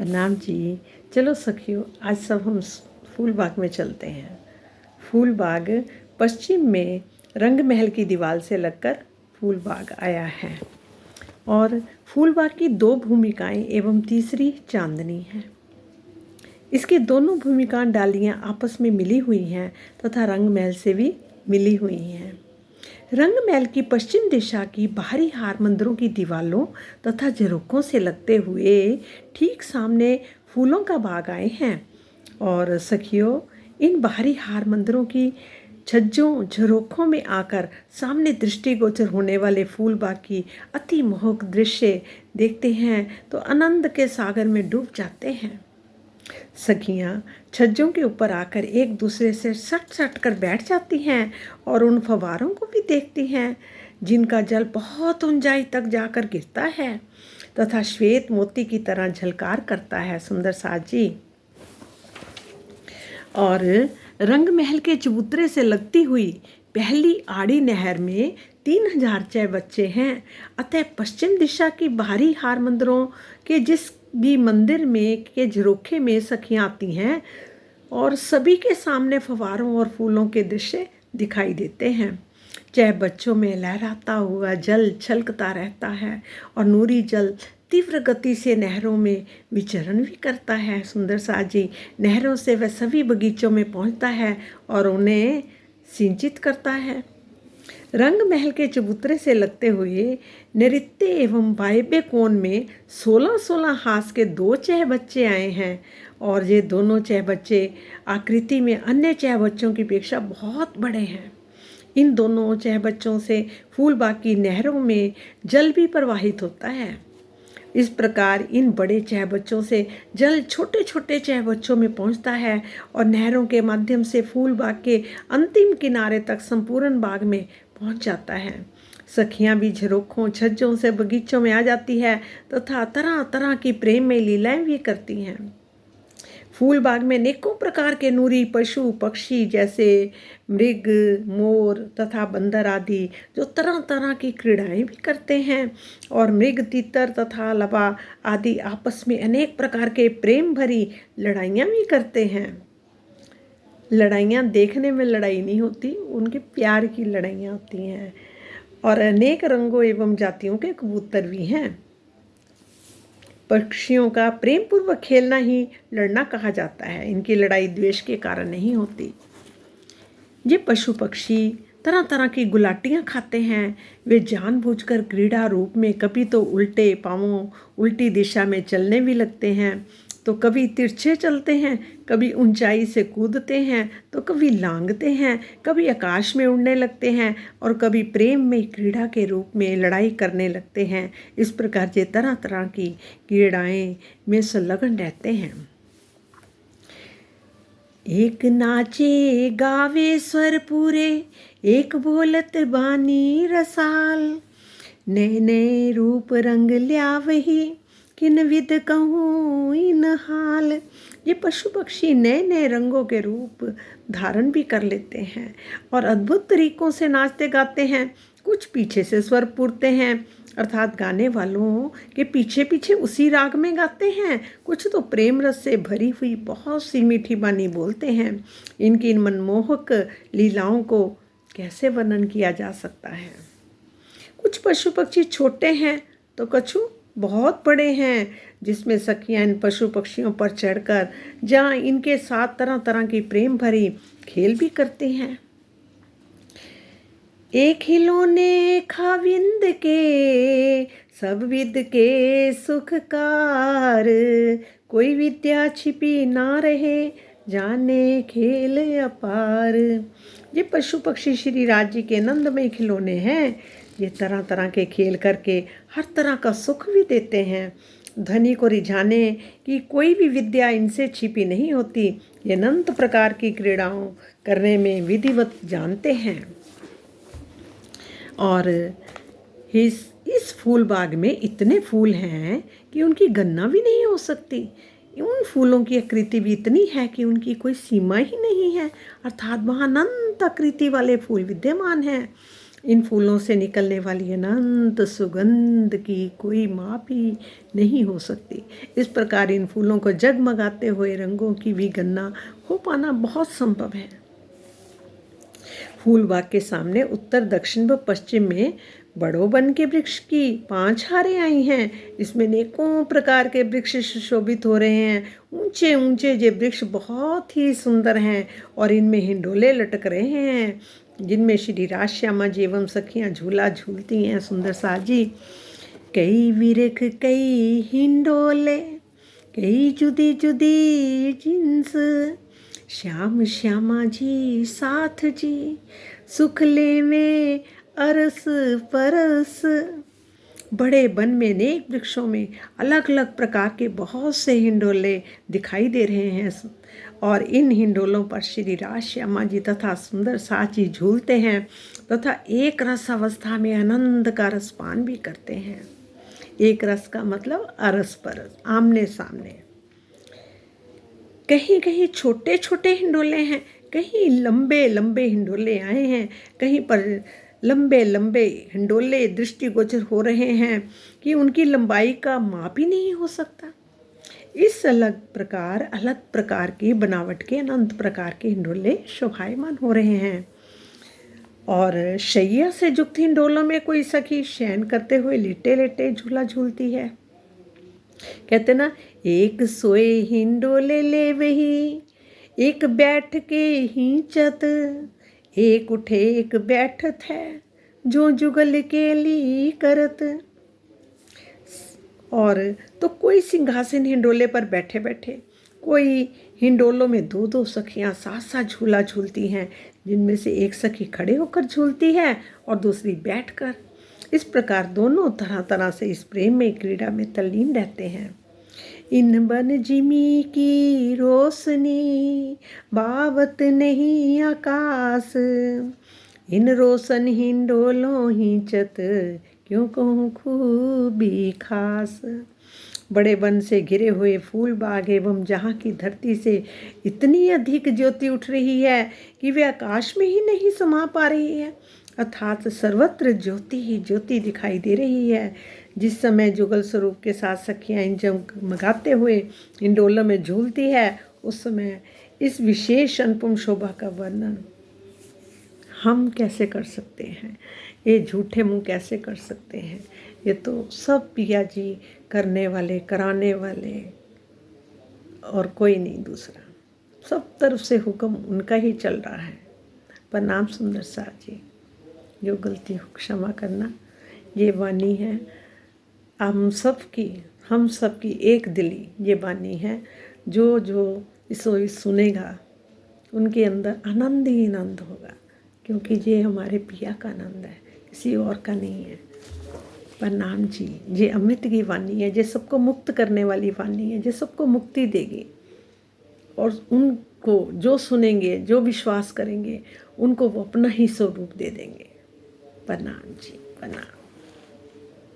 प्रणाम जी। चलो सखियों, आज सब हम फूल बाग में चलते हैं। फूल बाग पश्चिम में रंग महल की दीवार से लगकर फूल बाग आया है और फूल बाग की दो भूमिकाएं एवं तीसरी चांदनी है। इसकी दोनों भूमिकाएं डालियां आपस में मिली हुई हैं तथा रंग महल से भी मिली हुई हैं। रंग महल की पश्चिम दिशा की बाहरी हार मंदिरों की दीवारों तथा झरोखों से लगते हुए ठीक सामने फूलों का बाग आए हैं। और सखियों, इन बाहरी हार मंदिरों की छज्जों झरोखों में आकर सामने दृष्टिगोचर होने वाले फूल बाग की अति मोहक दृश्य देखते हैं तो आनंद के सागर में डूब जाते हैं। सखियां छज्जों के ऊपर आकर एक दूसरे से सट सट कर बैठ जाती हैं और उन फव्वारों को भी देखती हैं जिनका जल बहुत ऊंचाई तक जाकर गिरता है तथा श्वेत मोती की तरह झलकार करता है। सुंदर साजी और रंग महल के चबूतरे से लगती हुई पहली आड़ी नहर में 3006 बच्चे हैं। अतः पश्चिम दिशा की बाहरी हार मंदिरों के जिस भी मंदिर में के झरोखे में सखियां आती हैं और सभी के सामने फव्वारों और फूलों के दृश्य दिखाई देते हैं। चाहे बच्चों में लहराता हुआ जल छलकता रहता है और नूरी जल तीव्र गति से नहरों में विचरण भी करता है। सुंदर साजी नहरों से वह सभी बगीचों में पहुंचता है और उन्हें सिंचित करता है। रंग महल के चबूतरे से लगते हुए नृत्य एवं वायव्य कोण में 16-16 हाथ के दो चह बच्चे आए हैं और ये दोनों चह बच्चे आकृति में अन्य चह बच्चों की अपेक्षा बहुत बड़े हैं। इन दोनों चह बच्चों से फूल बाग की नहरों में जल भी प्रवाहित होता है। इस प्रकार इन बड़े चह बच्चों से जल छोटे छोटे चह बच्चों में पहुंचता है और नहरों के माध्यम से फूल बाग के अंतिम किनारे तक संपूर्ण बाग में पहुंच जाता है। सखियां भी झरोखों छज्जों से बगीचों में आ जाती है तथा तरह तरह की प्रेम में लीलाएं भी करती हैं। फूल बाग में अनेकों प्रकार के नूरी पशु पक्षी जैसे मृग मोर तथा बंदर आदि जो तरह तरह की क्रीड़ाएं भी करते हैं और मृग तीतर तथा लबा आदि आपस में अनेक प्रकार के प्रेम भरी लड़ाइयाँ भी करते हैं। लड़ाइयाँ देखने में लड़ाई नहीं होती, उनके प्यार की लड़ाइयाँ होती हैं। और अनेक रंगों एवं जातियों के कबूतर भी हैं। पक्षियों का प्रेम पूर्वक खेलना ही लड़ना कहा जाता है। इनकी लड़ाई द्वेष के कारण नहीं होती। ये पशु पक्षी तरह तरह की गुलाटियाँ खाते हैं। वे जानबूझकर क्रीड़ा रूप में कभी तो उल्टे पांवों उल्टी दिशा में चलने भी लगते हैं, तो कभी तिरछे चलते हैं, कभी ऊंचाई से कूदते हैं, तो कभी लांघते हैं, कभी आकाश में उड़ने लगते हैं और कभी प्रेम में क्रीड़ा के रूप में लड़ाई करने लगते हैं। इस प्रकार से तरह तरह की क्रीड़ाएं में संलग्न रहते हैं। एक नाचे गावे स्वर पूरे, एक बोलत बानी रसाल, नए नए रूप रंग ल्यावही, किन विद कहूँ इन हाल। ये पशु पक्षी नए नए रंगों के रूप धारण भी कर लेते हैं और अद्भुत तरीकों से नाचते गाते हैं। कुछ पीछे से स्वर पूरते हैं अर्थात गाने वालों के पीछे पीछे उसी राग में गाते हैं। कुछ तो प्रेम रस से भरी हुई बहुत सी मीठी बानी बोलते हैं। इनकी इन मनमोहक लीलाओं को कैसे वर्णन किया जा सकता है। कुछ पशु पक्षी छोटे हैं तो कछु बहुत बड़े हैं, जिसमें सखियां इन पशु पक्षियों पर चढ़कर जहाँ इनके साथ तरह तरह की प्रेम भरी खेल भी करती हैं। एक खिलौने खाविंद के सब विद के सुखकार, कोई विद्या छिपी ना रहे जाने खेल अपार। ये पशु पक्षी श्री राज जी के आनंदमय खिलौने हैं। ये तरह तरह के खेल करके हर तरह का सुख भी देते हैं। धनी को रिझाने की कोई भी विद्या इनसे छिपी नहीं होती। ये अनंत प्रकार की क्रीड़ाओं करने में विधिवत जानते हैं। और इस फूल बाग में इतने फूल हैं कि उनकी गणना भी नहीं हो सकती। उन फूलों की आकृति भी इतनी है कि उनकी कोई सीमा ही नहीं है, अर्थात वहाँ अनंत आकृति वाले फूल विद्यमान हैं। इन फूलों से निकलने वाली अनंत सुगंध की कोई माप ही नहीं हो सकती। इस प्रकार इन फूलों को जगमगाते हुए रंगों की भी गणना हो पाना बहुत संभव है। फूल बाग के सामने उत्तर, दक्षिण व पश्चिम में बड़ो वन के वृक्ष की 5 हारें आई हैं। इसमें अनेकों प्रकार के वृक्ष सुशोभित हो रहे हैं। ऊंचे ऊंचे ये वृक्ष बहुत ही सुंदर हैं और इनमें हिंडोले लटक रहे हैं, जिनमें श्री राज श्यामा जी एवं सखियाँ झूला झूलती हैं। सुंदर सा जी, कई विरख कई हिंडोले, कई जुदी जुदी जिन्स, श्याम श्यामा जी साथ जी, सुख ले में अरस परस। बड़े वन में अनेक वृक्षों में अलग अलग प्रकार के बहुत से हिंडोले दिखाई दे रहे हैं और इन हिंडोलों पर श्री राज श्यामा जी तथा सुंदर साथ जी झूलते हैं तथा एक रस अवस्था में आनंद का रसपान भी करते हैं। एक रस का मतलब अरस परस, आमने सामने। कहीं कहीं छोटे छोटे हिंडोले हैं, कहीं लंबे लंबे हिंडोले आए हैं, कहीं पर लंबे लंबे हिंडोले दृष्टिगोचर हो रहे हैं कि उनकी लंबाई का माप ही नहीं हो सकता। इस अलग प्रकार की बनावट के अनंत प्रकार के हिंडोले शोभायमान हो रहे हैं और शैया से युक्त हिंडोलों में कोई सखी शयन करते हुए लेटे लेटे झूला झूलती है। कहते ना, एक सोए हिंडोले ले वही, एक बैठ के हिंचत, एक उठे एक बैठत है, जो जुगल के ली करत। और तो कोई सिंहासन हिंडोले पर बैठे बैठे, कोई हिंडोलों में दो दो सखियां साथ साथ झूला झूलती हैं, जिनमें से एक सखी खड़े होकर झूलती है और दूसरी बैठकर। इस प्रकार दोनों तरह तरह से इस प्रेम में क्रीड़ा में तल्लीन रहते हैं। इन बन जिमी की रोशनी बावत नहीं आकाश, इन रोशन हिंडोलों हिंचत, क्यों कहूँ खूबी खास। बड़े वन से घिरे हुए फूल बाग एवं जहाँ की धरती से इतनी अधिक ज्योति उठ रही है कि वे आकाश में ही नहीं समा पा रही है, अर्थात सर्वत्र ज्योति ही ज्योति दिखाई दे रही है। जिस समय जुगल स्वरूप के साथ सखियाँ इन जगमगाते हुए हिंडोलों में झूलती है, उस समय इस विशेष अनुपम शोभा का वर्णन हम कैसे कर सकते हैं, ये झूठे मुंह कैसे कर सकते हैं। ये तो सब पिया जी करने वाले, कराने वाले और कोई नहीं दूसरा। सब तरफ से हुक्म उनका ही चल रहा है। प्रणाम सुंदर साथ जी, जो गलती हो क्षमा करना। ये वाणी है हम सब की एक दिली ये वाणी है। जो इसको सुनेगा उनके अंदर आनंद ही आनंद होगा, क्योंकि ये हमारे पिया का आनंद है, किसी और का नहीं है। प्रणाम जी, ये अमृत की वाणी है, ये सबको मुक्त करने वाली वाणी है, ये सबको मुक्ति देगी और उनको जो सुनेंगे, जो विश्वास करेंगे, उनको वो अपना ही स्वरूप दे देंगे। प्रणाम जी, प्रणाम।